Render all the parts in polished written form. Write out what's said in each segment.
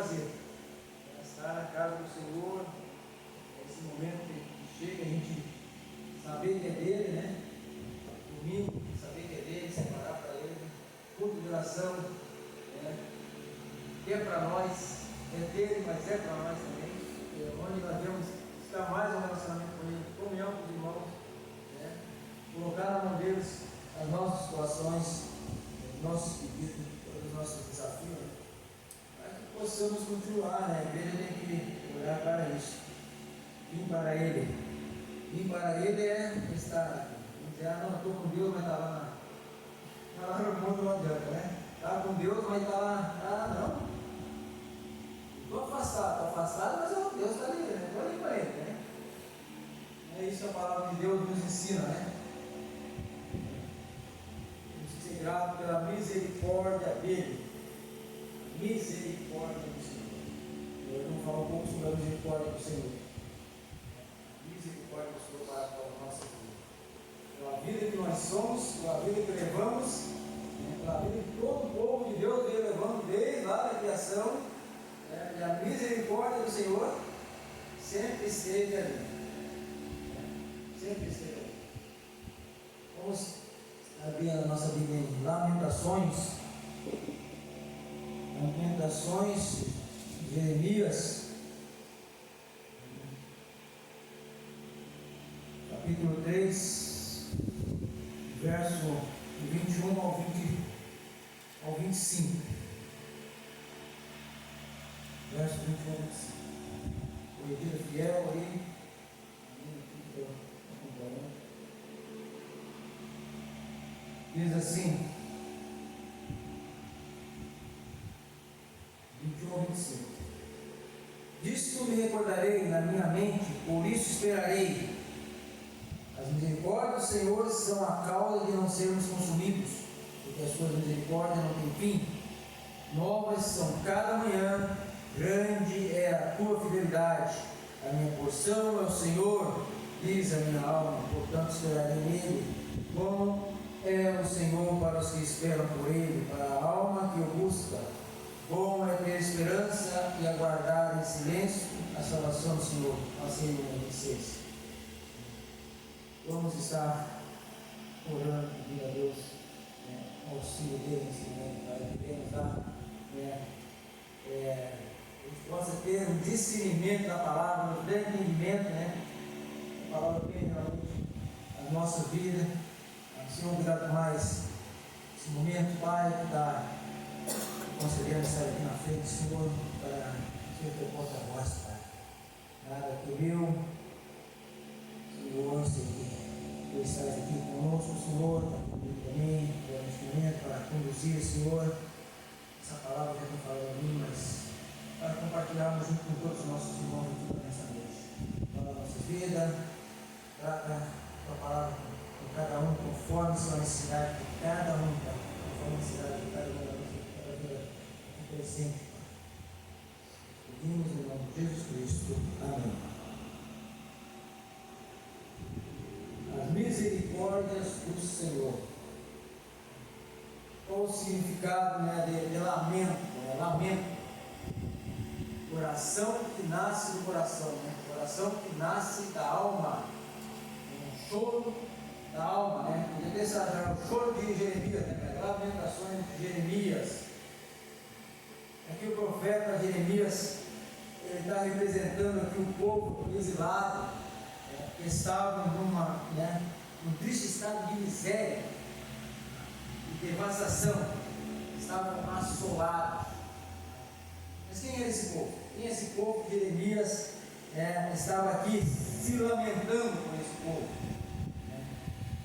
prazer estar na casa do Senhor, esse momento que chega a gente saber que é dele, né? Domingo, saber que é dele, separar para ele, culto de oração, né? Que é para nós, é dele, mas é para nós também, onde nós devemos estar mais no relacionamento com ele, comunhão com os irmãos, né? Colocar na mão deles as nossas situações, os nossos pedidos, todos os nossos desafios, para que possamos continuar, né? A igreja tem que olhar para isso, vir para ele. Vir para ele é estar, não dizer, não, estou com Deus, mas está lá no mundo, não adianta, né? Está com Deus, mas está lá, não. Estou afastado, mas Deus está ali, né? Estou ali para ele, né? É isso que a palavra de Deus nos ensina, né? Ser grato pela misericórdia dele, misericórdia do Senhor. Eu vou falar um pouco sobre a misericórdia do Senhor, a misericórdia do Senhor para a nossa vida, pela vida que nós somos, pela vida que levamos, né? Pela vida que todo o povo de Deus veio levando desde lá da criação, né? E a misericórdia do Senhor sempre esteve ali, né? Sempre esteve ali. Vamos abrir a nossa Bíblia em Lamentações, Jeremias, capítulo 3, verso 21 ao 25. Verso 21 ao 25. Corrigida fiel aí. Diz assim, 21 ao 25. Disto me recordarei na minha mente, por isso esperarei. As misericórdias do Senhor são a causa de não sermos consumidos, porque as suas misericórdias não têm fim. Novas são cada manhã, grande é a tua fidelidade. A minha porção é o Senhor, diz a minha alma, portanto esperarei nele. Bom é o Senhor para os que esperam por ele, para a alma que o busca. Bom é ter esperança e aguardar em silêncio a salvação do Senhor. Assim, 26. Vamos estar orando, pedindo a Deus, né, auxílio dele nesse momento, para que Deus a gente possa ter um discernimento da palavra, um entendimento, né? A palavra vem realmente a nossa vida. Senhor, obrigado mais esse momento, Pai, que está concedendo estar aqui na frente, Senhor, para ser o teu porta-voz, Pai. Nada que eu, Senhor, sei que tu estás aqui conosco, Senhor, comigo também, neste momento, para conduzir, Senhor, essa palavra que eu estou falando a mim, mas para compartilharmos junto com todos os nossos irmãos aqui nessa noite. Fala a nossa vida, trata a palavra com cada um conforme a sua necessidade de cada um, conforme a necessidade de cada vida presente. Pedimos em nome de Jesus Cristo. Amém. As misericórdias do Senhor. Qual o significado, né, de lamento? Né? Lamento. Oração que nasce do coração, né? Oração que nasce da alma. Um choro da alma, né? Podia pensar o choro de Jeremias, né? Lamentações de Jeremias. Aqui o profeta Jeremias, ele está representando aqui o povo exilado, que estavam num triste estado de miséria e devastação, estavam assolados. Mas quem era esse povo? Quem é esse povo que Jeremias estava aqui se lamentando com esse povo?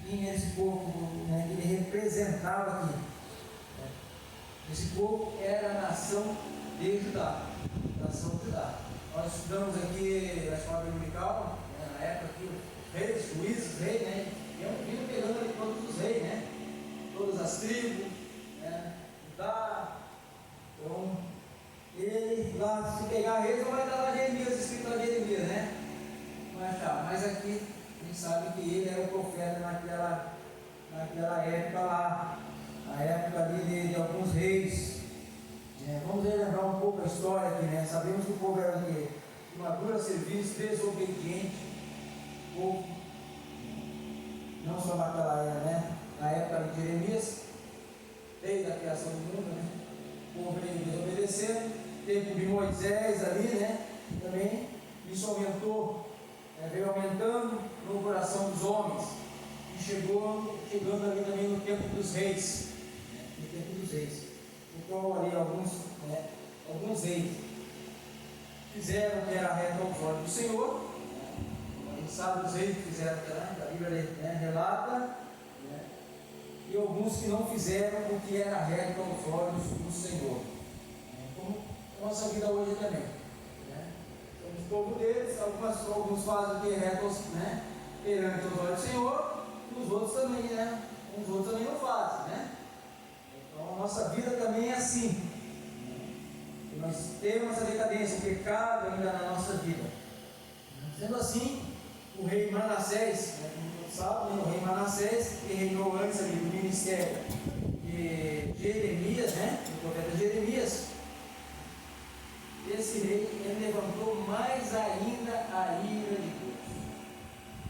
Quem é esse povo que ele representava aqui? Esse povo era a nação de Judá. Nação de Judá. Nós estudamos aqui a escola dominical, na época aqui, os reis, juízes, reis, né? Vinham pegando ali todos os reis, né? Todas as tribos, né? Judá. Então, ele lá, se pegar reis, não vai dar lá Jeremias, escrito lá Jeremias, né? Mas aqui a gente sabe que ele era o profeta naquela época lá, a época ali de alguns reis. Vamos lembrar um pouco a história aqui, né? Sabemos que o povo era de uma dura serviço, desobediente, o povo, não só naquela era, né? Na época de Jeremias, desde a criação do mundo, né? O povo veio desobedecendo, tempo de Moisés ali, né? Também isso aumentou, veio aumentando no coração dos homens, e chegando ali também no tempo dos reis, no tempo dos reis, no qual ali alguns reis fizeram o que era reto aos olhos do Senhor. A gente sabe os reis que fizeram o que era, a Bíblia, né, relata, né, e alguns que não fizeram o que era reto aos olhos do Senhor, como a nossa vida hoje também, né? Somos povo deles, alguns fazem o que é reto, né, perante os olhos do Senhor, e os outros também, né? Os outros também não fazem, né? Então a nossa vida também é assim. E nós temos essa decadência, o pecado ainda na nossa vida. Sendo assim, o rei Manassés, né, como todos sabem, o rei Manassés, que reinou antes ali do ministério de Jeremias, né, do profeta Jeremias, esse rei ele levantou mais ainda a ira de Deus.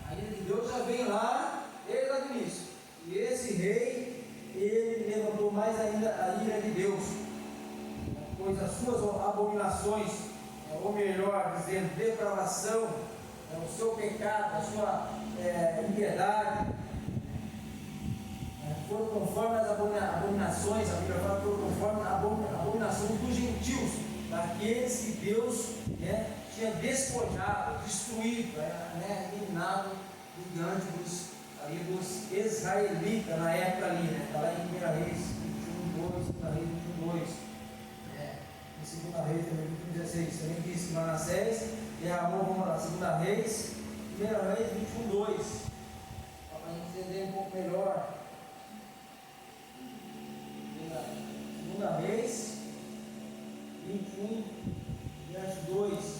A ira de Deus já vem lá, desde lá do início. E esse rei, ele levantou mais ainda a ira de Deus, pois as suas abominações, ou melhor dizendo, depravação, o seu pecado, a sua impiedade, foram conforme as abominações, a Bíblia fala, foram conforme as abominações dos gentios, daqueles que Deus, né, tinha despojado, destruído, eliminado diante dos israelitas na época ali, né? Está lá em 1 Reis 21:2, 2 Reis 21:2. Em 2 Reis também, 21:16, também diz que Manassés derramou, vamos lá, 2 Reis, 1 Reis 21:2, para a gente entender um pouco melhor. 2 Reis 21, verso 2.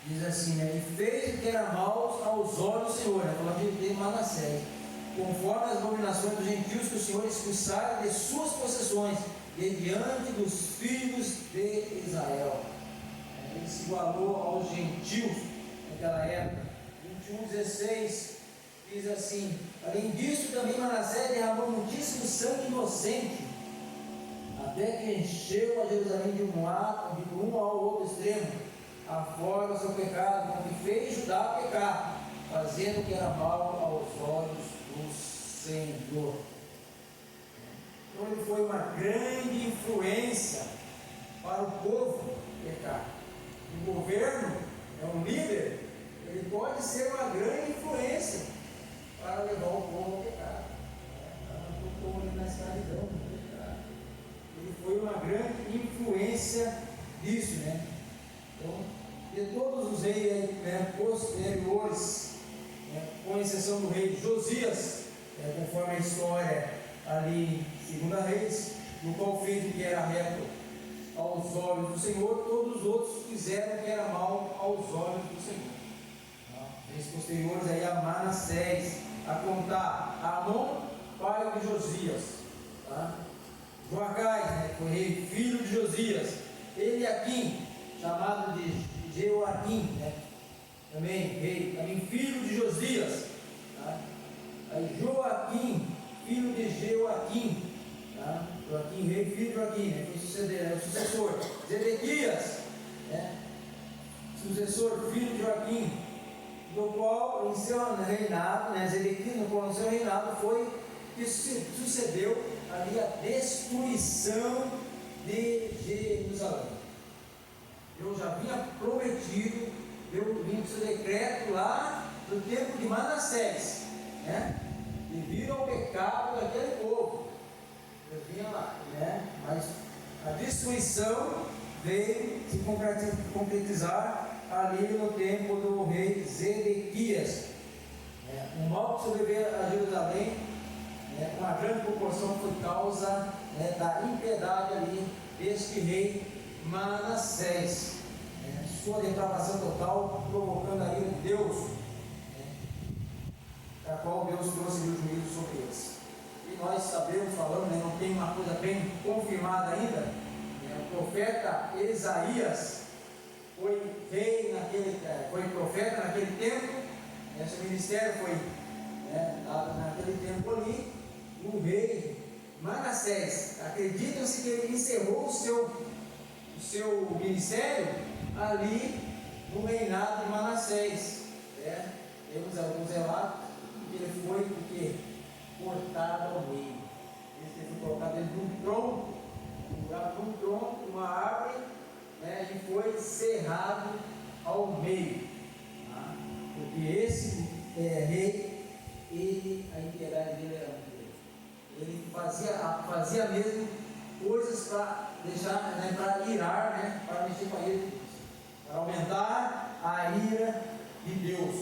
Diz assim, né? E fez o que era mal aos olhos do Senhor, né? Falando de Manassés, conforme as abominações dos gentios que o Senhor expulsara de suas possessões, de diante dos filhos de Israel. Ele se igualou aos gentios naquela época. 21:16 diz assim: além disso, também Manassés derramou muitíssimo sangue inocente, até que encheu a Jerusalém de um ao outro extremo, afora o seu pecado, com que fez Judá pecar, fazendo o que era mal aos olhos do Senhor. Então ele foi uma grande influência para o povo pecar. O governo é um líder, ele pode ser uma grande influência para levar o povo ao pecado, para manter o povo ali na escravidão. Ele foi uma grande influência disso, né? Então, de todos os reis, né, posteriores, né, com exceção do rei Josias, conforme a história ali em 2 Reis, no qual fez o que era reto aos olhos do Senhor, todos os outros fizeram o que era mal aos olhos do Senhor. Reis posteriores aí a Manassés, a contar Amon, pai de Josias, tá? Joacás, né, foi rei, filho de Josias. Eliaquim, chamado de Jeoaquim, né, também rei, também filho de Josias, tá? Aí Joaquim, filho de Jeoaquim, tá? Joaquim, rei, filho de Joaquim, né, foi o sucessor. Zedequias, né, sucessor, filho de Joaquim, no qual em seu reinado, né, Zedequias, no qual em seu reinado foi que sucedeu ali a destruição de Jerusalém. Deus já havia prometido, deu o seu decreto lá no tempo de Manassés, né? Devido ao pecado daquele povo. Deus vinha lá, né? Mas a destruição veio se concretizar ali no tempo do rei Zedequias. O mal que sobreveio a Jerusalém, uma grande proporção foi causa, da impiedade ali deste rei Manassés, sua depravação total, provocando a ira de Deus. uma coisa bem confirmada ainda, o profeta Isaías foi profeta naquele tempo, esse ministério foi dado naquele tempo ali. O rei Manassés, acreditam-se que ele encerrou o seu ministério ali no reinado de Manassés. Temos alguns relatos que ele foi cortado ao meio. Ele foi colocado dentro de um tronco, uma árvore, e foi cerrado ao meio. Porque esse rei, a impiedade dele era muito grande. Ele fazia mesmo coisas para deixar, para irar, para mexer com a ira de Deus, para aumentar a ira de Deus.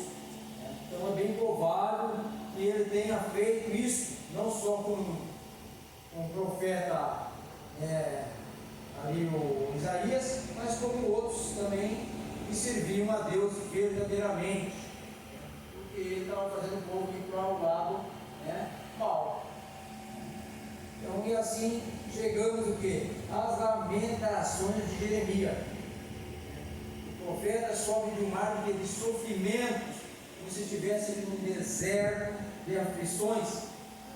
Então é bem provável que ele tenha feito isso, não só com o profeta ali o Isaías, mas como outros também que serviam a Deus verdadeiramente, porque ele estava fazendo o povo ir para o lado mau. Então, e assim chegamos o quê? Às lamentações de Jeremias. O profeta sobe de um mar de sofrimentos, como se estivesse num deserto de aflições.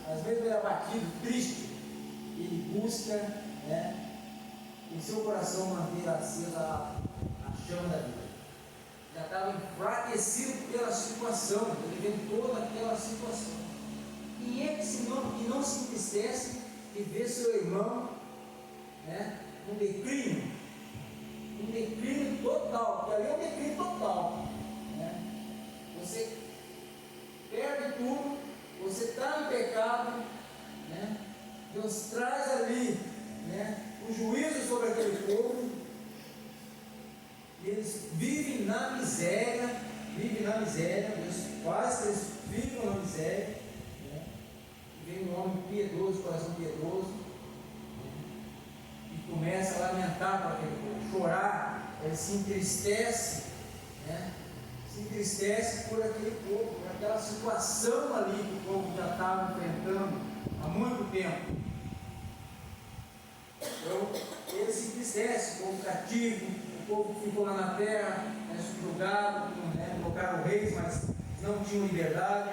Às vezes ele é abatido, triste. Ele busca, em seu coração manter acesa a chama da vida. Já estava enfraquecido pela situação, ele vê toda aquela situação. E é que não se entristece de ver seu irmão um declínio total, porque ali é um declínio total. Você perde tudo, você está em pecado, Deus traz ali o juízo sobre aquele povo, e eles vivem na miséria, Deus faz que eles vivam na miséria, e vem um homem piedoso, coração piedoso, e começa a lamentar para aquele povo, chorar, ele se entristece, por aquele povo, por aquela situação ali que o povo já estava enfrentando há muito tempo. Então, ele se entristece, o povo cativo, o povo que ficou lá na terra, subjugado, colocaram reis, mas não tinham liberdade.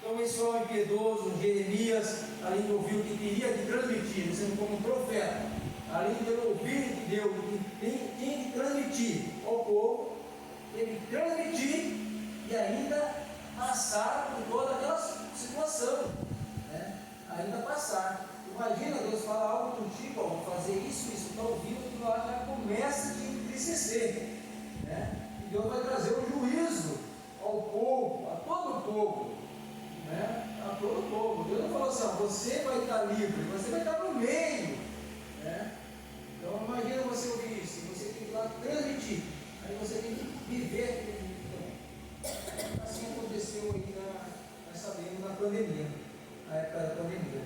Então, esse homem piedoso, Jeremias, além de ouvir o que queria que transmitir, sendo como um profeta, além de ouvir de Deus, o que tinha que transmitir ao povo, teve que transmitir e ainda passar por toda aquela situação, ainda passar. Imagina Deus falar algo contigo, vou fazer isso, está ouvindo, que lá já começa a te entristecer, e Deus vai trazer o juízo ao povo, a todo o povo, a todo o povo. Deus não falou assim, você vai estar livre, você vai estar no meio, então imagina você ouvir isso, você tem que ir lá transmitir, aí você tem que viver aquilo também. Assim aconteceu aí nós sabemos, na pandemia, na época da pandemia.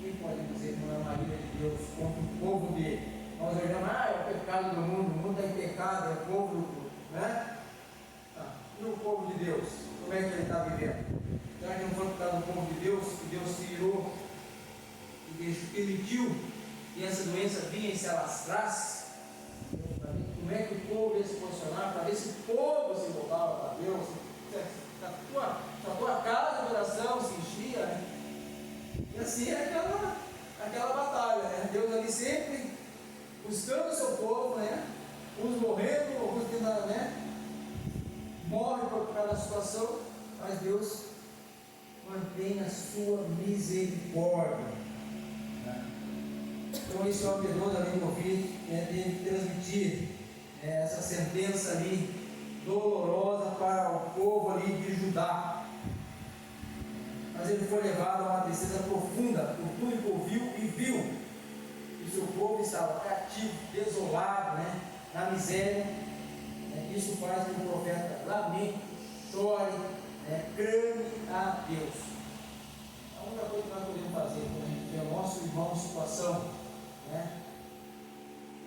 Quem pode dizer que não é uma ira de Deus contra o povo dele? Nós olhamos, é o pecado do mundo, o mundo é pecado, é o povo do mundo, E o povo de Deus, como é que ele está vivendo? Já que não foi por causa do povo de Deus, que Deus tirou e permitiu que essa doença vinha e se alastrasse, como é que o povo ia se posicionar, para ver se o povo se voltava para Deus, se a tua casa de oração se enchia, E assim é aquela batalha, Deus ali sempre buscando o seu povo, uns morrendo, alguns que morrem por causa da situação, mas Deus mantém a sua misericórdia. Então esse homem piedoso, além de ouvir, teve que transmitir essa sentença ali dolorosa para o povo ali de Judá. Mas ele foi levado a uma tristeza profunda por tudo que ouviu e viu que o seu povo estava cativo, desolado, na miséria. Isso faz com que o profeta lamente, chore, clame a Deus. A única coisa que nós podemos fazer quando a gente vê o nosso irmão em situação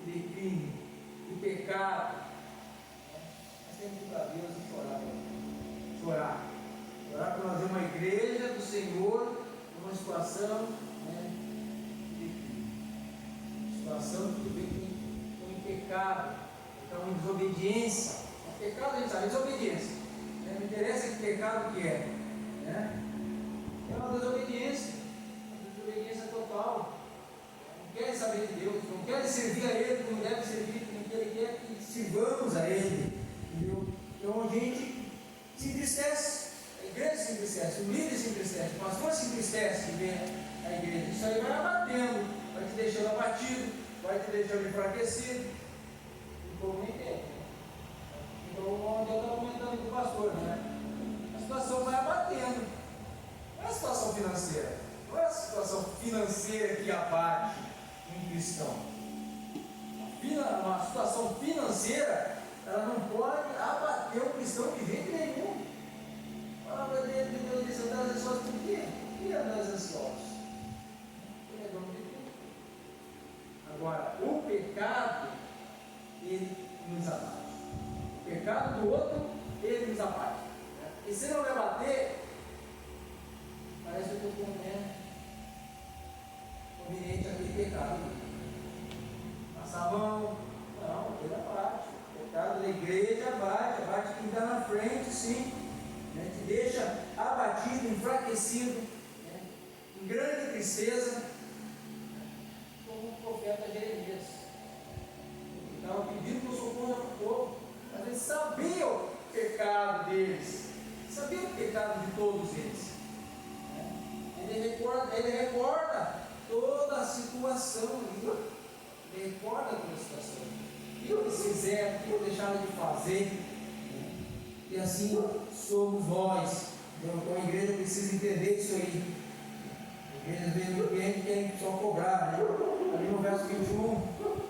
de crime, de pecado, nós temos que ir para Deus e chorar. Orar para nós ver uma igreja do Senhor, numa situação, né, situação que vem com pecado, então em desobediência. O pecado a gente sabe, desobediência. Não interessa que pecado que é, né? É uma desobediência total. Não quer saber de Deus, não quer servir a Ele como deve servir, como Ele quer que sirvamos a Ele. Entendeu? Então a gente se entristece, a igreja se entristece, o líder se entristece, o pastor se entristece de ver a igreja. Isso aí vai abatendo, vai te deixando abatido, vai te deixando enfraquecido. E como nem tem. Então, onde eu estava comentando com o pastor, né? A situação vai abatendo. Não é a situação financeira. Não é a situação financeira que abate um cristão. Uma situação financeira, ela não pode abater um cristão de jeito nenhum. A palavra de Deus diz: andar ansiosos por quê? Por que andar ansiosos? Ele é dono de tudo. Agora, o pecado, ele nos abate. O pecado do outro, ele nos abate. E se não debater, parece que eu estou conveniente aquele pecado. Passa a mão, não, ele abate. O pecado da igreja abate quem está na frente, sim. Né? Te deixa abatido, enfraquecido, né? Em grande tristeza, como o profeta Jeremias. Ele estava pedindo o socorro ao povo, mas ele sabia o pecado deles, sabia o pecado de todos eles. Ele recorda toda a situação, ele recorda toda a situação, o que eles fizeram, o que eles deixaram de fazer, e assim somos nós. Então a igreja precisa entender isso aí. A igreja tem só cobrar, né? Ali no verso 21,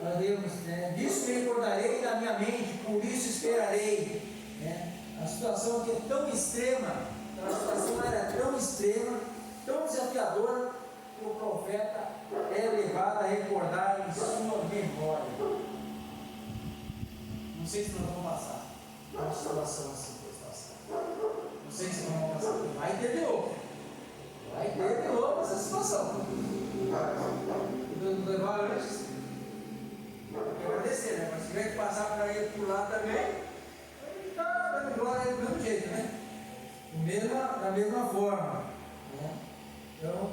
nós lemos, né? Disso me recordarei da minha mente, por isso esperarei. Né? A situação que é tão extrema, a situação era tão extrema, tão desafiadora, que o profeta é levado a recordar em sua memória. Não sei se nós vamos passar uma situação assim que eles passaram. Não sei se nós vamos passar. Vai ter de novo. Vai ter de novo essa situação. Vamos levar antes. Tem que agradecer, né? Mas se tiver que passar para ele por lá também, ele está dando glória do mesmo jeito, né? Da mesma forma. Né? Então,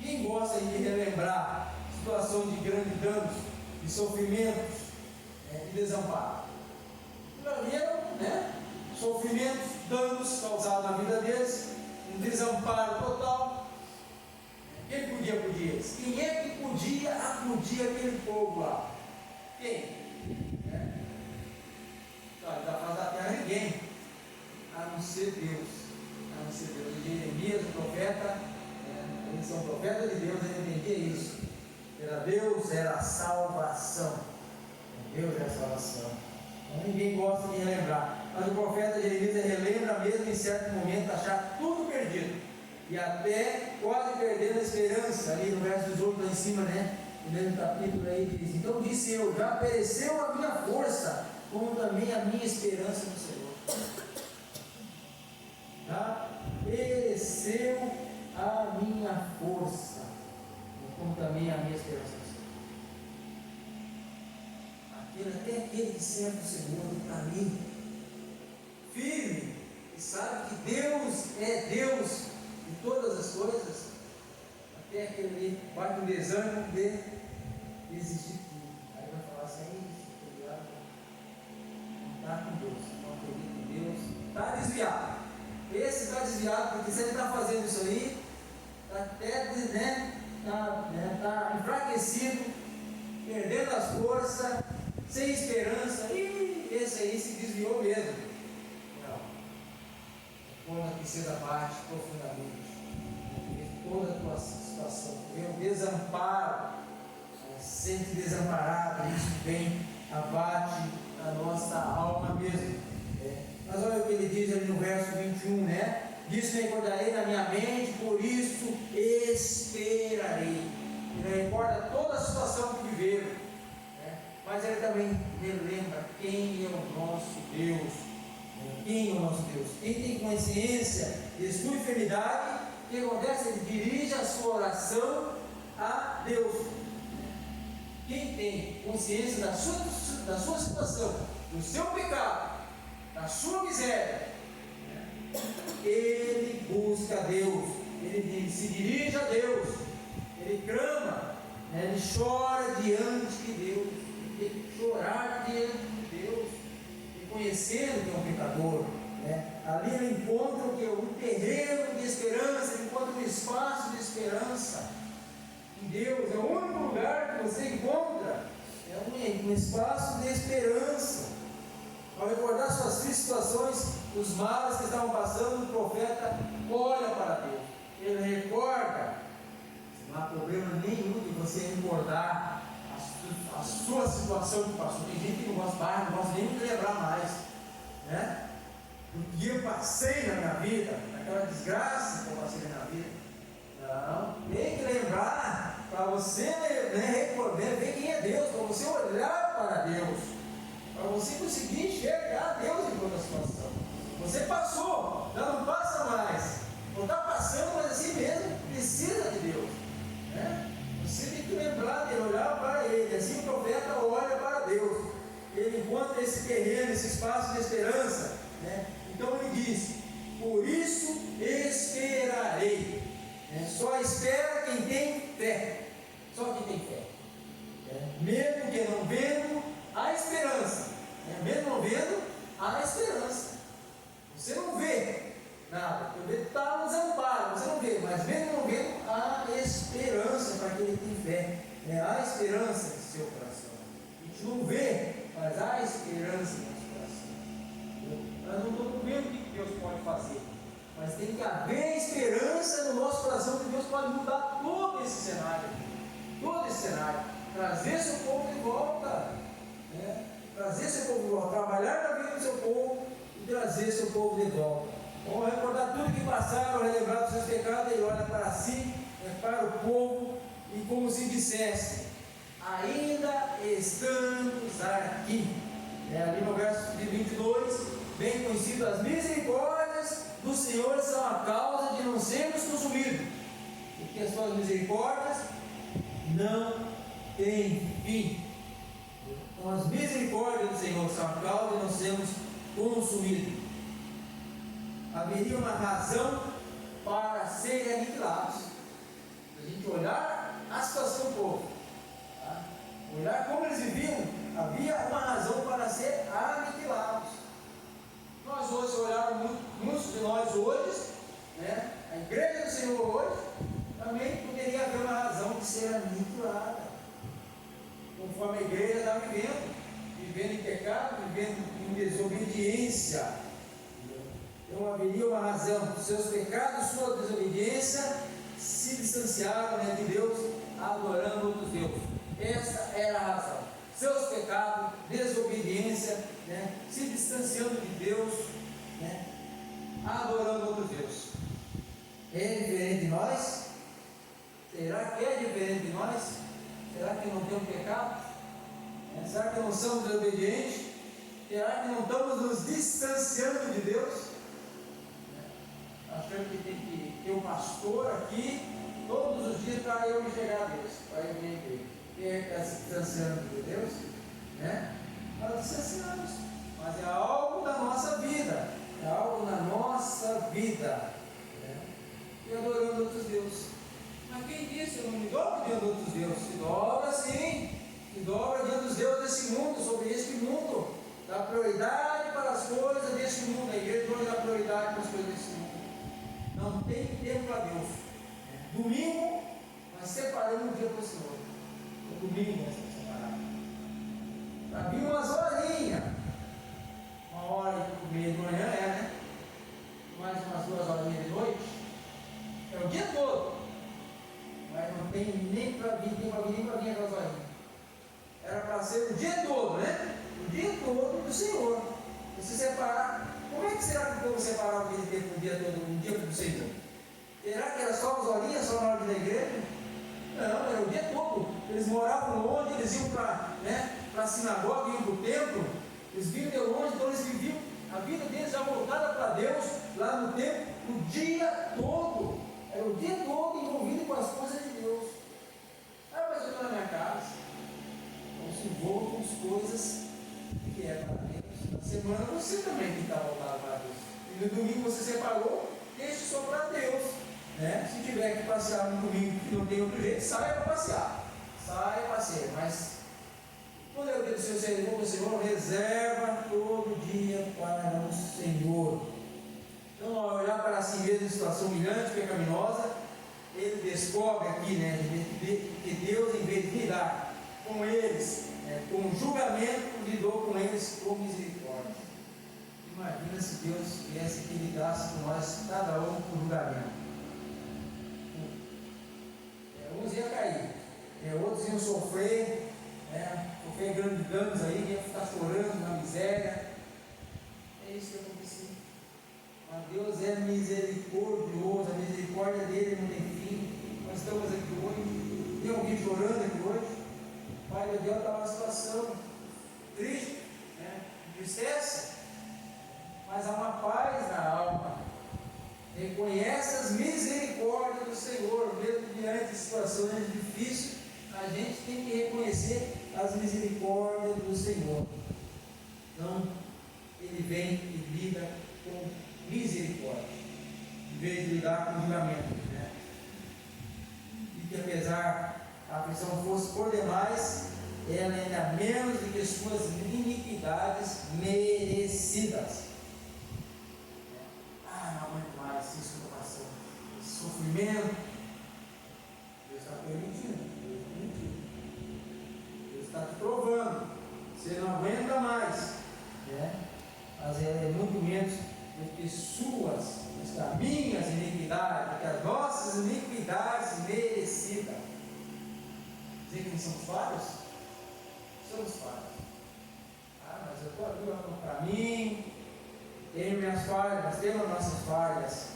quem gosta de relembrar situação de grandes danos, de sofrimentos, de desamparo? Viram, né? Sofrimentos, danos causados na vida deles, um desamparo total. Quem podia acudir eles? Quem é que podia acudir aquele povo lá? Quem? Da face da terra ninguém, a não ser Deus. A não ser Deus. Jeremias, o profeta, eles são profetas de Deus, ele entendia isso. Era Deus, era a salvação. Deus é a salvação. Então, ninguém gosta de relembrar. Mas o profeta Jeremias relembra mesmo em certo momento achar tudo perdido. E até quase perdendo a esperança. Ali no verso 18 lá em cima, né? No mesmo capítulo aí diz: então disse eu, já pereceu a minha força, como também a minha esperança no Senhor. Já pereceu a minha força, como também a minha esperança no Senhor. Até aquele que serve o Senhor está ali, firme, e sabe que Deus é Deus de todas as coisas. Até aquele ali bate um desânimo de existir tudo. Aí vai falar assim: não está com Deus, não acredita em Deus, está desviado. Esse está desviado, porque se ele está fazendo isso aí, está até, tá enfraquecido, perdendo as forças, sem esperança. E esse aí se desviou mesmo. Não. Quando a tristeza bate profundamente, toda a tua situação, vem o desamparo, sente desamparado, isso vem, abate a nossa alma mesmo. Mas olha o que ele diz ali no verso 21, né? Disso me recordarei na minha mente, por isso esperarei. Ele recorda toda a situação que viveram, né? Mas ele também relembra quem é o nosso Deus. Quem é o nosso Deus? Quem tem consciência de sua enfermidade, que acontece? Ele dirige a sua oração a Deus. Quem tem consciência da sua situação, do seu pecado, da sua miséria, ele busca a Deus, ele se dirige a Deus, ele clama, ele chora diante de Deus, ele tem que chorar diante de Deus, reconhecendo que é um pecador. Ali ele encontra um terreno de esperança, ele encontra um espaço de esperança em Deus. É o único lugar que você encontra, um espaço de esperança. Ao recordar suas situações, os males que estavam passando, o profeta olha para Deus, ele recorda. Não há problema nenhum de você recordar a sua situação que passou. Tem gente que não gosta nem de lembrar mais, do que eu passei na minha vida, daquela desgraça que eu passei na minha vida. Não, tem que lembrar para você recordar, ver quem é Deus, para você olhar para Deus, para você conseguir enxergar Deus em toda a situação. Você passou, já não passa mais, não está passando, mas assim mesmo precisa de Deus. Você tem que lembrar dele, olhar para ele. Assim o profeta olha para Deus, ele encontra esse terreno, esse espaço de esperança. Então ele diz: por isso esperarei. Só espera quem tem fé, só quem tem fé. Mesmo que não vendo, há esperança. Mesmo não vendo, há esperança. Você não vê nada, você está no desamparo, você não vê, mas mesmo não vendo, há esperança para aquele que tem fé. Há esperança no seu coração. A gente não vê, mas há esperança no nosso coração. Nós não estamos vendo o que Deus pode fazer, mas tem que haver esperança no nosso coração que Deus pode mudar todo esse cenário, trazer seu povo de volta, trazer seu povo de volta, trabalhar na vida do seu povo e trazer seu povo de volta. Vamos recordar tudo que passaram, relembrar dos seus pecados. Ele olha para si, para o povo, e como se dissesse: ainda estamos aqui. Ali no verso de 22, bem conhecido: as misericórdias do Senhor são a causa de não sermos consumidos, porque as suas misericórdias não têm fim. Então, as misericórdias do Senhor são a causa de não sermos consumidos. Haveria uma razão para serem aniquilados. A gente olhar a situação do povo, olhar como eles viviam, havia uma razão para ser aniquilados. Nós hoje, se olharmos muitos de nós hoje, a igreja do Senhor hoje, também poderia haver uma razão de ser aniquilada, conforme a igreja está vivendo em pecado, vivendo em desobediência. Então haveria uma razão: seus pecados, sua desobediência se distanciaram de Deus, adorando outros deuses. Esta era a razão: seus pecados, desobediência, se distanciando de Deus, adorando outros deuses. É diferente de nós? Será que é diferente de nós? Será que não temos pecado? Será que não somos desobedientes? Será que não estamos nos distanciando de Deus? Achando que tem que ter um pastor aqui todos os dias para eu enxergar Deus, para eu vir aqui. Quem está se distanciando de Deus? Nós distanciamos, mas é algo da nossa vida, e adorando outros deuses. Mas quem disse: eu não me dobro diante de outros deuses? Se dobra sim, se dobra diante dos deuses desse mundo, sobre este mundo, dá prioridade para as coisas deste mundo. A igreja hoje dá prioridade para as coisas deste mundo. Não tem tempo para Deus. Domingo, nós separamos um dia para o Senhor. Domingo nós temos separado. Para vir umas horinhas, 1h30 de manhã, mais umas 2 horinhas de noite, é o dia todo. Mas não tem nem para vir, nem para vir aquelas horinhas. Era para ser o dia todo, O dia todo do Senhor. Se separar. Como é que será que o povo separava aquele tempo, o dia todo, um dia do Senhor? Será que era só as horinhas, só na hora de ir na igreja? Não, era o dia todo. Eles moravam longe, eles iam para a sinagoga, iam para o templo, eles vinham de longe, então eles viviam a vida deles já voltada para Deus, lá no templo, o dia todo. Era o envolvido com as coisas de Deus. Ah, mas eu estou na minha casa. Então se envolva com as coisas que é para Deus. Na semana você também tem que estar voltado para Deus. E no domingo você separou, deixe só para Deus. Né? Se tiver que passear no domingo que não tem outro jeito, saia para passear. Saia para passear. Mas quando eu digo seu servidor para o Senhor, reserva todo dia para o Senhor. Então, ao olhar para si mesmo em situação humilhante, pecaminosa, ele descobre aqui, né, que Deus, em vez de lidar com eles, com julgamento, lidou com eles com misericórdia. Imagina se Deus viesse que lidasse com nós, cada um com julgamento. Uns iam cair, outros iam sofrer grandes danos aí, iam ficar chorando na miséria. É isso que aconteceu. Mas Deus é misericordioso, a misericórdia dele não tem fim. Nós estamos aqui hoje, tem alguém chorando aqui hoje? O Pai de Deus está numa situação triste, tristeza, mas há uma paz na alma. Reconhece as misericórdias do Senhor, mesmo diante de situações difíceis, a gente tem que reconhecer as misericórdias do Senhor. Então, ele vem e lida com misericórdia, em vez de lidar com julgamento. E que apesar a aflição fosse por demais, ela ainda menos do que suas iniquidades merecidas. Não aguento mais isso que eu estou passando, esse sofrimento. Deus está permitindo, Deus está te provando, você não aguenta mais, mas é muito menos do que as minhas iniquidades, do que as nossas iniquidades merecidas. Dizer que nós somos falhos? Somos falhos. Mas eu estou aqui olhando para mim, tenho minhas falhas, nós temos nossas falhas.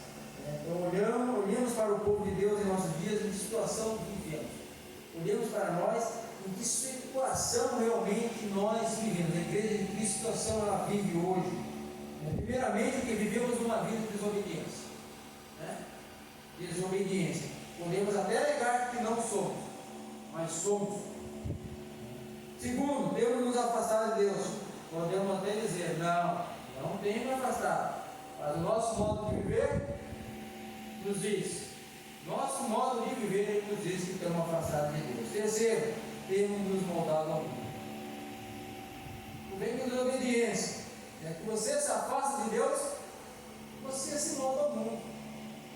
Então olhamos para o povo de Deus em nossos dias, em que situação vivemos. Olhamos para nós, em que situação realmente nós vivemos. A igreja, em que situação ela vive hoje. Primeiramente, que vivemos uma vida de desobediência. Desobediência. Podemos até alegar que não somos, mas somos. Segundo, temos nos afastado de Deus. Podemos até dizer, não tem me afastado, mas o nosso modo de viver nos diz, que estamos afastados de Deus. Terceiro, temos nos moldado ao mundo. Vem com desobediência, que você se afasta de Deus, você se molda ao mundo,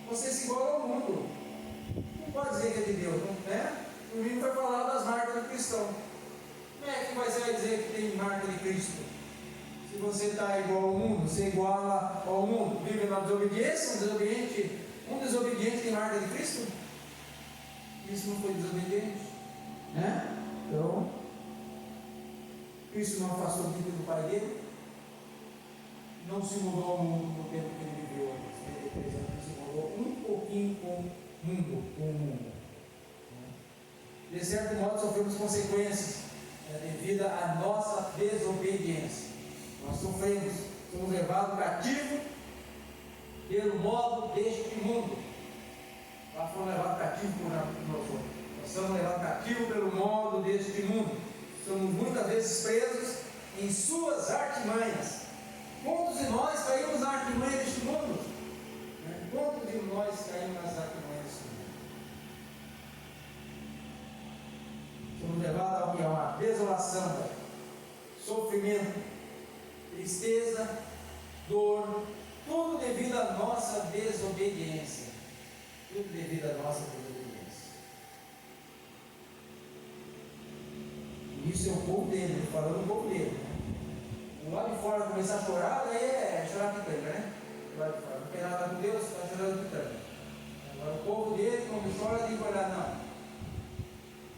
você se iguala ao mundo. Não pode dizer que é de Deus, O domingo foi falar das marcas do cristão. Como é que você vai dizer que tem marca de Cristo? Se você está igual ao mundo, você iguala ao mundo, vive na desobediência, um desobediente tem marca de Cristo? Isso não foi desobediente, Então, Cristo não afastou a vida do Pai dele, não se mudou ao mundo no tempo que ele viveu, ele se mudou um pouquinho com o mundo. De certo modo, sofremos consequências devido à nossa desobediência. Nós sofremos, somos levados cativo pelo modo deste mundo. Nós fomos levados cativo por nós somos levados cativo pelo modo deste mundo. Somos muitas vezes presos em suas artimanhas. Quantos de nós caímos na artimanha deste mundo? Quantos de nós caímos nas artimanhas deste mundo? Somos levados ao que é uma desolação, sofrimento, tristeza, dor, tudo devido à nossa desobediência. Tudo devido à nossa desobediência. E isso é o povo dele, falando do povo dele. O lado de fora começar a chorar, daí é chorar pitanga, O lado de fora, não tem nada com Deus, está chorando pitanga. Agora o povo dele, quando chora, tem que olhar, não.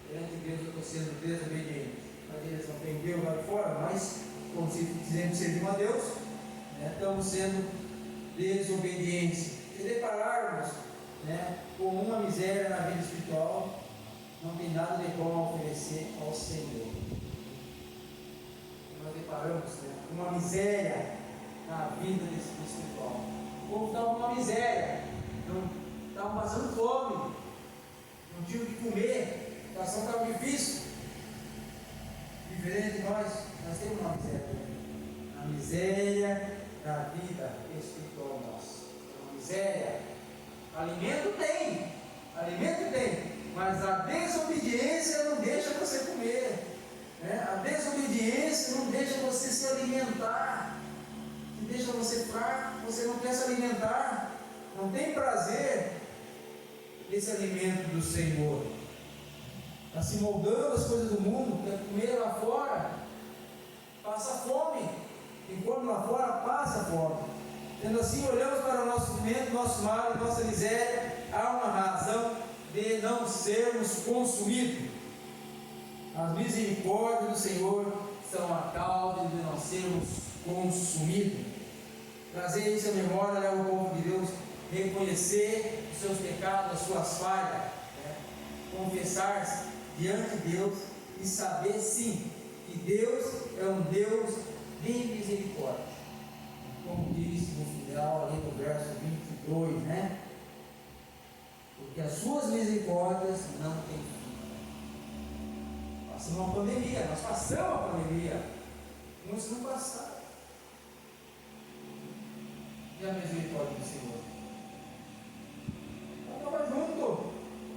Perante Deus eu estou sendo desobediente. Mas eles não têm Deus lá de fora, mas como se dizemos servir a Deus, estamos sendo desobedientes. Se depararmos com uma miséria na vida espiritual, não tem nada de bom a oferecer ao Senhor. Nós deparamos com uma miséria na vida espiritual. O povo estava numa miséria, estavam passando fome, não tinham o que comer, a situação estava difícil. Diferente de nós temos uma miséria. A miséria da vida espiritual nossa. Uma miséria. Alimento tem, mas a desobediência não deixa você comer. Né? A desobediência não deixa você se alimentar. Deixa você fraco, você não quer se alimentar, não tem prazer nesse alimento do Senhor. Está se moldando as coisas do mundo, quer comer lá fora, passa fome, quem come lá fora passa fome. Sendo assim, olhamos para o nosso sofrimento, nosso mal, nossa miséria, há uma razão de não sermos consumidos. As misericórdias do Senhor são a causa de não sermos consumidos. Trazer isso à memória leva o povo de Deus a reconhecer os seus pecados, as suas falhas, né? Confessar-se diante de Deus e saber sim que Deus é um Deus de misericórdia, como diz no final ali no verso 22, né? Porque as suas misericórdias não têm fim. Passamos uma pandemia, nós passamos a pandemia, muitos não passaram. E a misericórdia do Senhor?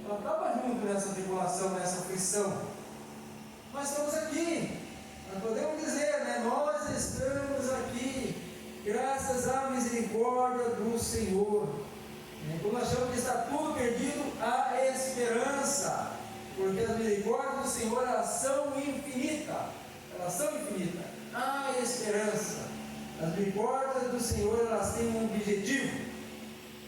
Ela estava junto nessa tribulação, nessa aflição. Nós estamos aqui, nós podemos dizer, né? Nós estamos aqui, graças à misericórdia do Senhor. Quando achamos que está tudo perdido, há esperança, porque as misericórdias do Senhor, elas são infinitas, há esperança. As misericórdias do Senhor, elas têm um objetivo: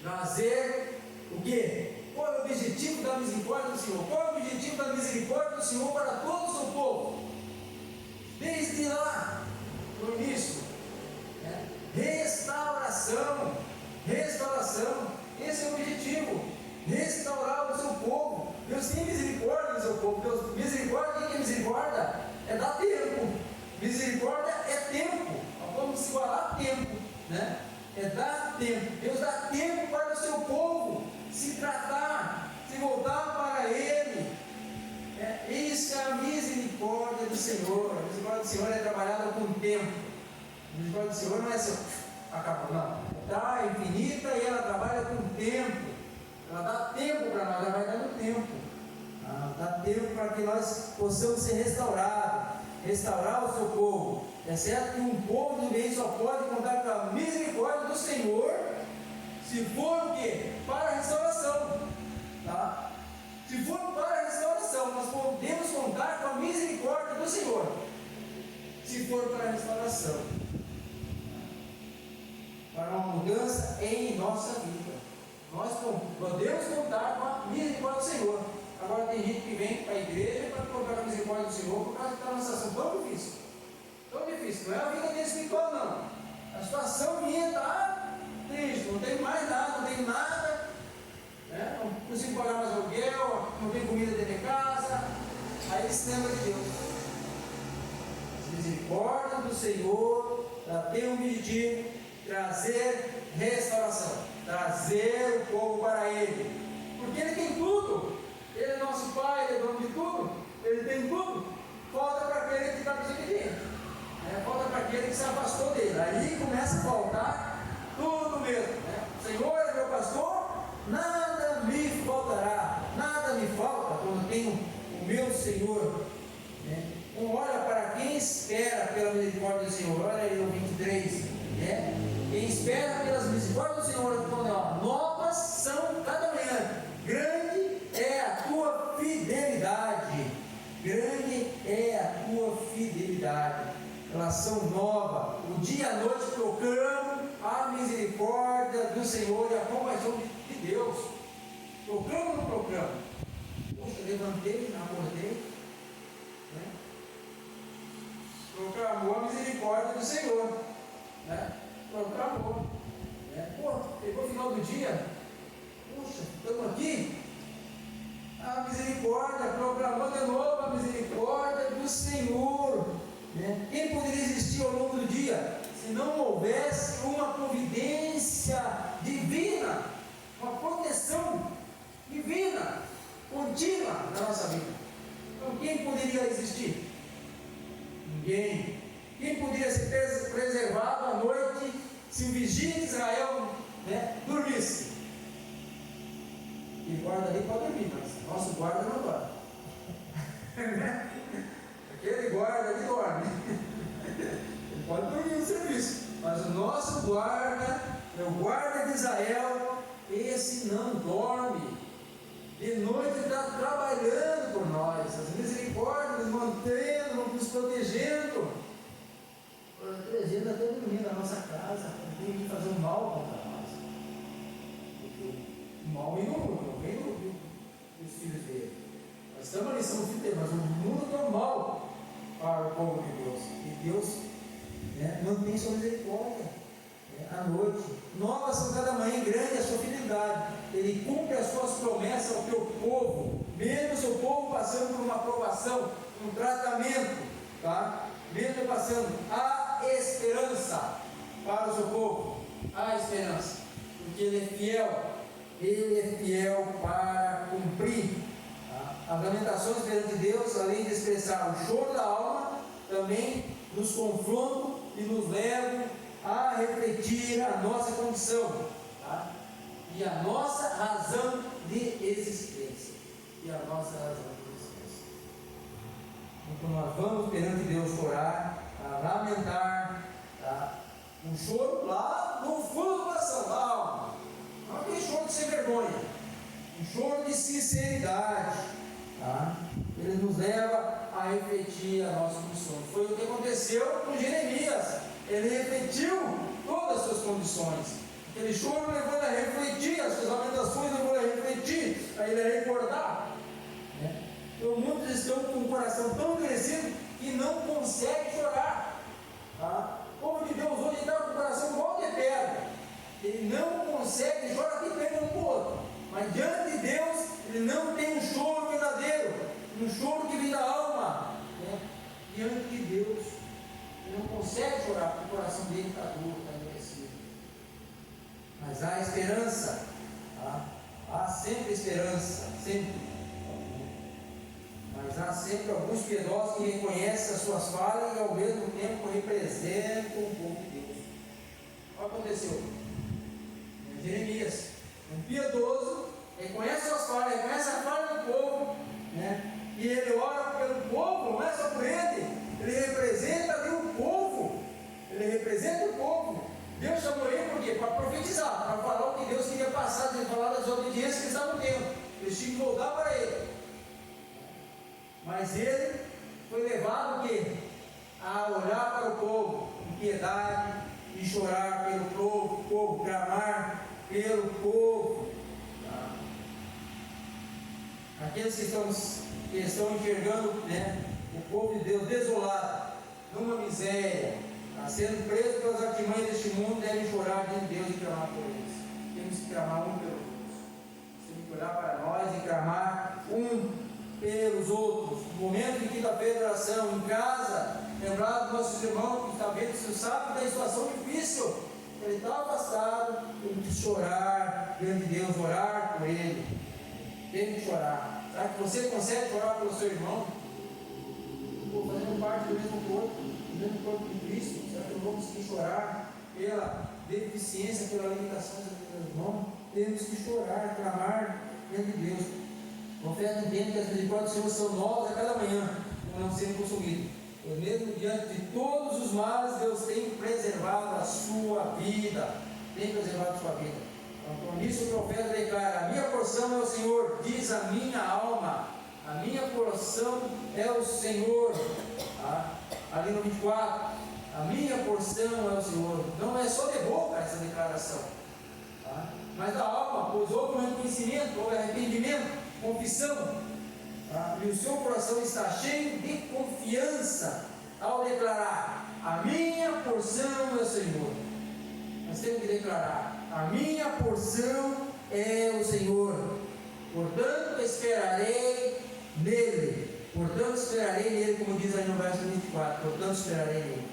trazer o quê? Qual é o objetivo da misericórdia do Senhor? Qual é o objetivo da misericórdia do Senhor para todo o seu povo? Desde lá, no início, restauração, esse é o objetivo: restaurar o seu povo. Deus tem misericórdia do seu povo. Deus, misericórdia, o que é misericórdia? É dar tempo. Misericórdia é tempo. Vamos se igualar a tempo, né? É dar tempo. Deus dá tempo para o seu povo se tratar, se voltar para Ele. Isso é a misericórdia do Senhor. A misericórdia do Senhor é trabalhada com tempo. A misericórdia do Senhor não é assim, acabou, não. Está infinita e ela trabalha com tempo. Ela dá tempo para nós, ela vai dando tempo. Dá tempo para que nós possamos ser restaurados, restaurar o seu povo. É certo que um povo de bem só pode contar com a misericórdia do Senhor se for o quê? Para a restauração. Tá? Se for para a restauração, nós podemos contar com a misericórdia do Senhor. Se for para a restauração, para uma mudança em nossa vida, nós podemos contar com a misericórdia do Senhor. Agora tem gente que vem para a igreja para contar com a misericórdia do Senhor por causa que está numa situação tão difícil. Tão difícil, não é a vida dele espiritual, não. A situação minha está triste, não tenho mais nada, não tenho nada, né? Não consigo pagar mais aluguel, não tenho comida dentro de casa. Aí ele se lembra de Deus. A misericórdia do Senhor tem um objetivo: trazer restauração, trazer o povo para Ele, porque Ele tem tudo. Ele é nosso Pai, Ele é dono de tudo, Ele tem tudo. Falta para aquele que está desobediente. Falta para aquele que se afastou dele. Aí começa a faltar tudo mesmo. O Senhor é meu pastor, nada me faltará. Nada me falta quando tenho o meu Senhor. Então, olha para quem espera pela misericórdia do Senhor. Olha aí o 23. Quem espera pelas misericórdias do Senhor, novas são cada manhã. Grande é a tua fidelidade. Grande é a tua fidelidade. Relação nova, o dia e a noite proclamo a misericórdia do Senhor e a compaixão de Deus. Proclamo ou não proclamo? Poxa, levantei, acordei, proclamou a misericórdia do Senhor, proclamou, pegou o final do dia, poxa, estamos aqui, a misericórdia, proclamou de novo a misericórdia do Senhor. Quem poderia existir ao longo do dia se não houvesse uma providência divina, uma proteção divina? contínua na nossa vida. Então, quem poderia existir? Ninguém. Quem poderia ser preservado à noite se o vigia de Israel, né, dormisse? E guarda ali pode dormir, mas nosso guarda não dorme. Aquele guarda ali dorme. Ele pode dormir no serviço, mas o nosso guarda, o guarda de Israel, esse não dorme. De noite está trabalhando por nós, as misericórdias, nos mantendo, nos protegendo. Protegendo até dormir na nossa casa, não tem que fazer um mal contra nós. O mal vem no mundo, não vem dos filhos dele. Nós estamos ali, somos filhos dele, mas o mundo é mal para o povo de Deus. E Deus, né, mantém sua misericórdia, né, à noite. Novas são cada manhã, grande é a sua fidelidade. Ele cumpre as suas promessas ao teu povo, mesmo o seu povo passando por uma provação, um tratamento, tá? Mesmo passando, há esperança para o seu povo, há esperança, porque ele é fiel para cumprir, tá? As lamentações perante Deus, além de expressar o choro da alma, também nos confrontam e nos levam a refletir a nossa condição, tá? E a nossa razão de existência. Então nós vamos perante Deus chorar, lamentar, tá? Um choro lá no fundo do coração, da alma. Não aquele choro de sem vergonha, um choro de sinceridade, tá? Ele nos leva a refletir a nossa condição. Foi o que aconteceu com Jeremias. Ele refletiu todas as suas condições. Aquele choro levou ele a refletir, as suas lamentações levou ele a refletir, a ele a recordar, né? Então muitos estão com o coração tão endurecido que não conseguem chorar, tá? O povo de Deus hoje está com o coração igual de pedra. Ele não consegue chorar aqui perto um para o outro, mas diante de Deus ele não tem um choro verdadeiro, um choro que vem da alma, né? Diante de Deus ele não consegue chorar porque o coração dele está duro, está endurecido. Mas há esperança, tá? Há sempre esperança, sempre. Mas há sempre alguns piedosos que reconhecem as suas falhas e ao mesmo tempo representam o povo de Deus. O que aconteceu? Jeremias, um piedoso, reconhece suas falhas, reconhece a falha do povo, né? E ele ora pelo povo, não é só por ele representa ali o povo, ele representa o povo. Deus chamou ele por quê? Para profetizar, para falar o que Deus queria passar, de falar das obediências que eles estavam tendo. Eles tinham que voltar para ele. Mas ele foi levado o quê? A olhar para o povo com piedade e chorar pelo povo, clamar pelo povo. Tá? Aqueles que estão enxergando, né, o povo de Deus desolado, numa miséria, sendo preso pelas artimanhas deste mundo, devem chorar diante de Deus e clamar por eles. Temos que clamar um pelos outros. Temos que olhar para nós e clamar um pelos outros. No momento de quinta-feira de oração, em casa, lembrar dos nossos irmãos que talvez você sabe da situação difícil. Ele está afastado, temos que chorar diante de Deus, orar por ele. Tem que chorar. Será que você consegue chorar pelo seu irmão? Fazendo parte do mesmo corpo de Cristo, será que eu vou conseguir chorar pela deficiência, pela limitação do meu irmão? Temos que chorar, clamar diante de Deus. O profeta entende que as misericórdias do Senhor são novas a cada manhã, como não sendo consumido. Pois mesmo diante de todos os males, Deus tem preservado a sua vida. Tem preservado a sua vida. Então, nisso o profeta declara: a minha porção é o Senhor, diz a minha alma. A minha porção é o Senhor. Tá? Ali no 24, a minha porção é o Senhor. Não é só de boca essa declaração, tá? Mas da alma, pois houve um reconhecimento, houve arrependimento, confissão, tá? E o seu coração está cheio de confiança ao declarar: a minha porção é o Senhor. Nós temos que declarar: a minha porção é o Senhor, portanto esperarei nele. Portanto esperarei nele, como diz aí no verso 24. Portanto esperarei nele.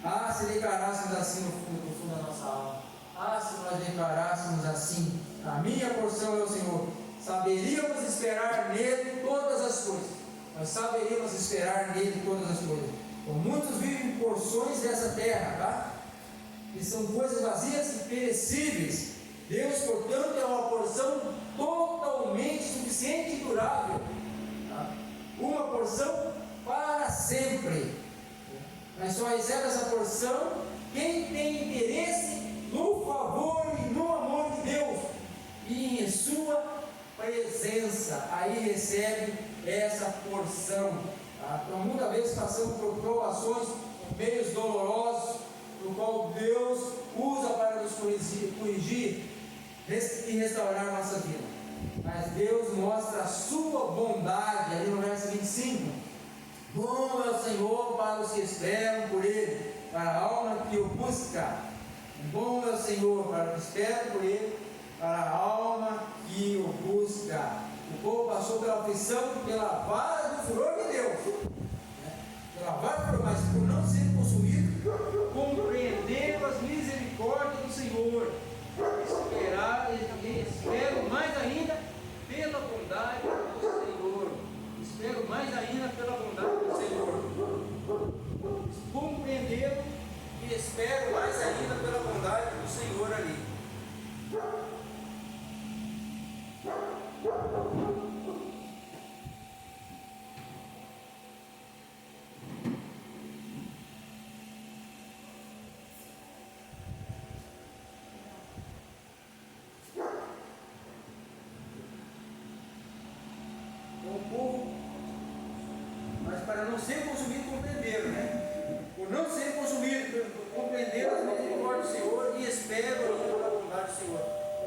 Ah, se declarássemos assim no fundo da nossa alma. Ah, se nós declarássemos assim: a minha porção é o Senhor. saberíamos esperar nele todas as coisas. Nós saberíamos esperar nele todas as coisas. Muitos vivem porções dessa terra, tá? Que são coisas vazias e perecíveis. Deus, portanto, é uma porção totalmente suficiente e durável, tá? Uma porção para sempre. Mas só recebe essa porção quem tem interesse no favor e no amor de Deus e em sua presença. Aí recebe essa porção, tá? Então muitas vezes passamos por provações, meios dolorosos, no qual Deus usa para nos corrigir e restaurar a nossa vida. Mas Deus mostra a sua bondade ali no verso 25. Bom é o Senhor para os que esperam por Ele, para a alma que o busca. Bom é o Senhor para os que esperam por Ele, para a alma que o busca. O povo passou pela aflição, pela vara do furor de Deus, pela vara do furor, mas por não ser possuído, compreendendo as misericórdias do Senhor, espero mais ainda pela bondade do Senhor. Espero mais ainda pela bondade do Senhor. Compreendendo e espero mais ainda pela bondade do Senhor ali. O povo, mas para não ser consumido, compreenderam, né? Por não ser consumido, compreenderam as misericórdias do Senhor e esperam pela bondade do Senhor.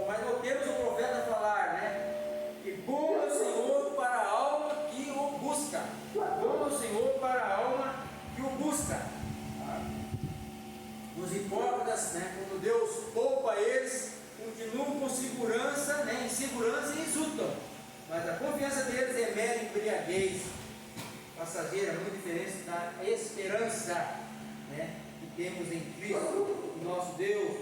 Mas não temos o profeta falar, né? Que bom é o Senhor para a alma que o busca. Bom é o Senhor para a alma que o busca. Os hipócritas, né? Quando Deus poupa eles, continuam com segurança, né? Em segurança e exultam. Mas a confiança deles é mera embriaguez passageira, muito diferente da esperança, né, que temos em Cristo, nosso Deus.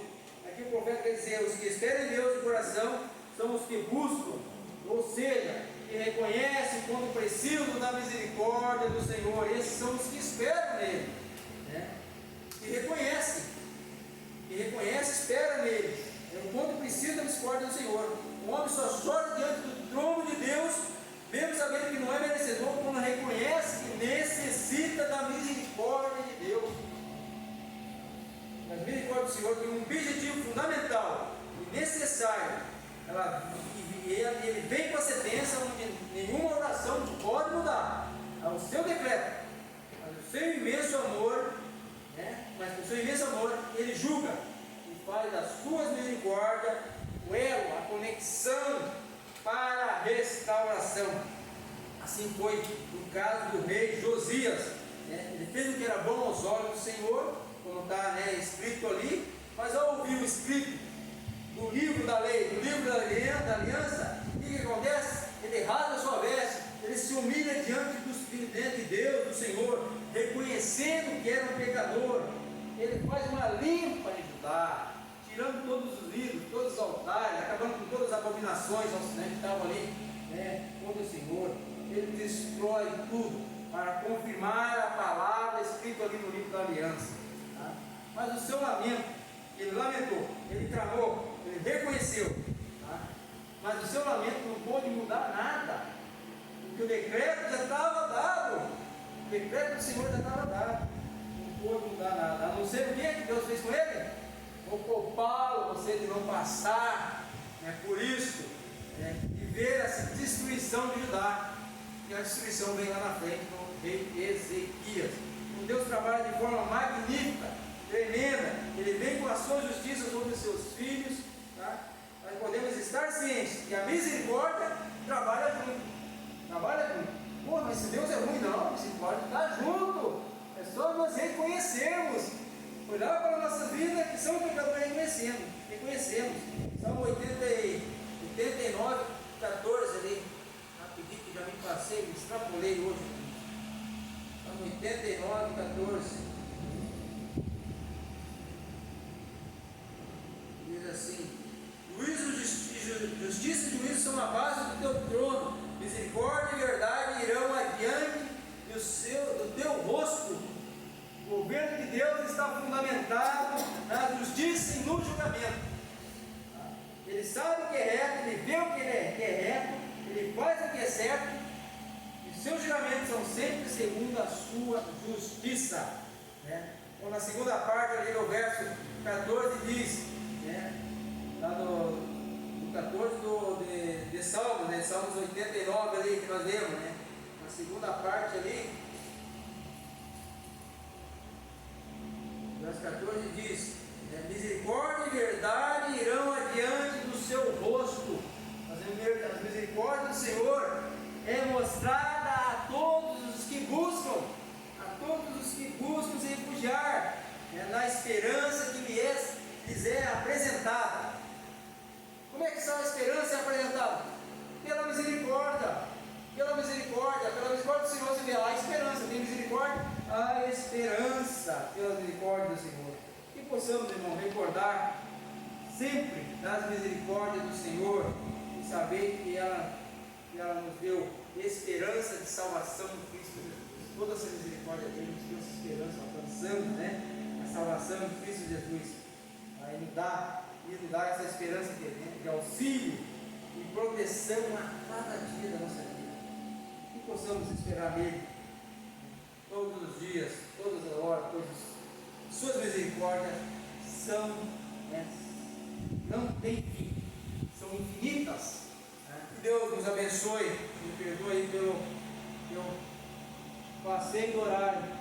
Aqui o profeta quer dizer: os que esperam em Deus de coração são os que buscam, ou seja, que reconhecem quando precisam da misericórdia do Senhor. Esses são os que esperam nele, né? Que reconhecem, espera nele. Quando precisa da misericórdia do Senhor. O homem só chora diante do trono de Deus, mesmo sabendo que não é merecedor, quando reconhece que necessita da misericórdia de Deus. A misericórdia do Senhor tem um objetivo fundamental e necessário. Ele vem com a sentença onde nenhuma oração pode mudar. É o seu decreto. Mas o seu imenso amor, né? Mas o seu imenso amor, ele julga e faz das suas misericórdias o elo, a conexão para a restauração. Assim foi no caso do rei Josias, né? Ele fez o que era bom aos olhos do Senhor, como está, né, escrito ali, mas ao ouvir o escrito do livro da lei, do livro da aliança, o que acontece? Ele rasga a sua veste, ele se humilha diante de Deus, do Senhor, reconhecendo que era um pecador. Ele faz uma limpa de Judá, tirando todos os ídolos, todos os altares, acabando com todas as abominações, né, que estavam ali, né, contra o Senhor. Ele destrói tudo para confirmar a palavra escrita ali no livro da aliança. Tá? Mas o seu lamento, ele lamentou, ele clamou, ele reconheceu. Tá? Mas o seu lamento não pôde mudar nada, porque o decreto já estava dado. O decreto do Senhor já estava dado. Não pôde mudar nada. A não ser o que Deus fez com ele? Vou poupá-lo, você de não passar, né, por isso, né, e ver essa destruição de Judá. E a destruição vem lá na frente no rei Ezequias. Então Deus trabalha de forma magnífica, tremenda. Ele vem com a sua justiça sobre os seus filhos. Tá? Nós podemos estar cientes que a misericórdia trabalha junto. Pô, mas se Deus é ruim, não, a misericórdia está junto. É só nós reconhecermos, olhar para a nossa vida que somos pecadores, reconhecemos. Salmo 89, 14 ali, rapidinho que já me passei, extrapolei hoje. Salmo 89, 14. Diz assim: justiça e juízo são a base do teu julgamento. Ele sabe o que é reto, ele vê o que é reto, ele faz o que é certo, e seus julgamentos são sempre segundo a sua justiça. Né? Então, na segunda parte, ali no verso 14, diz, né? Lá no 14 de Salmos, né? Salmos 89 ali que nós lemos, né? Na segunda parte ali, verso 14 diz, né? Misericórdia e verdade irão adiante do seu rosto. As misericórdias do Senhor é mostrada a todos os que buscam, se refugiar, né? Na esperança que lhes é apresentada. Como é que essa esperança é apresentada? Pela misericórdia do Senhor se vê a esperança. Tem misericórdia? A esperança pela misericórdia do Senhor. Que possamos, irmão, recordar sempre das misericórdias do Senhor e saber que ela nos deu esperança de salvação em Cristo Jesus. Toda essa misericórdia dele nos deu essa esperança, alcançando, né, a salvação em Cristo Jesus. Aí nos dá essa esperança de auxílio e proteção a cada dia da nossa vida. Que possamos esperar nele todos os dias, todas as horas, suas misericórdias são, né, não tem fim, são infinitas. Que Deus nos abençoe, me perdoe pelo passeio do horário.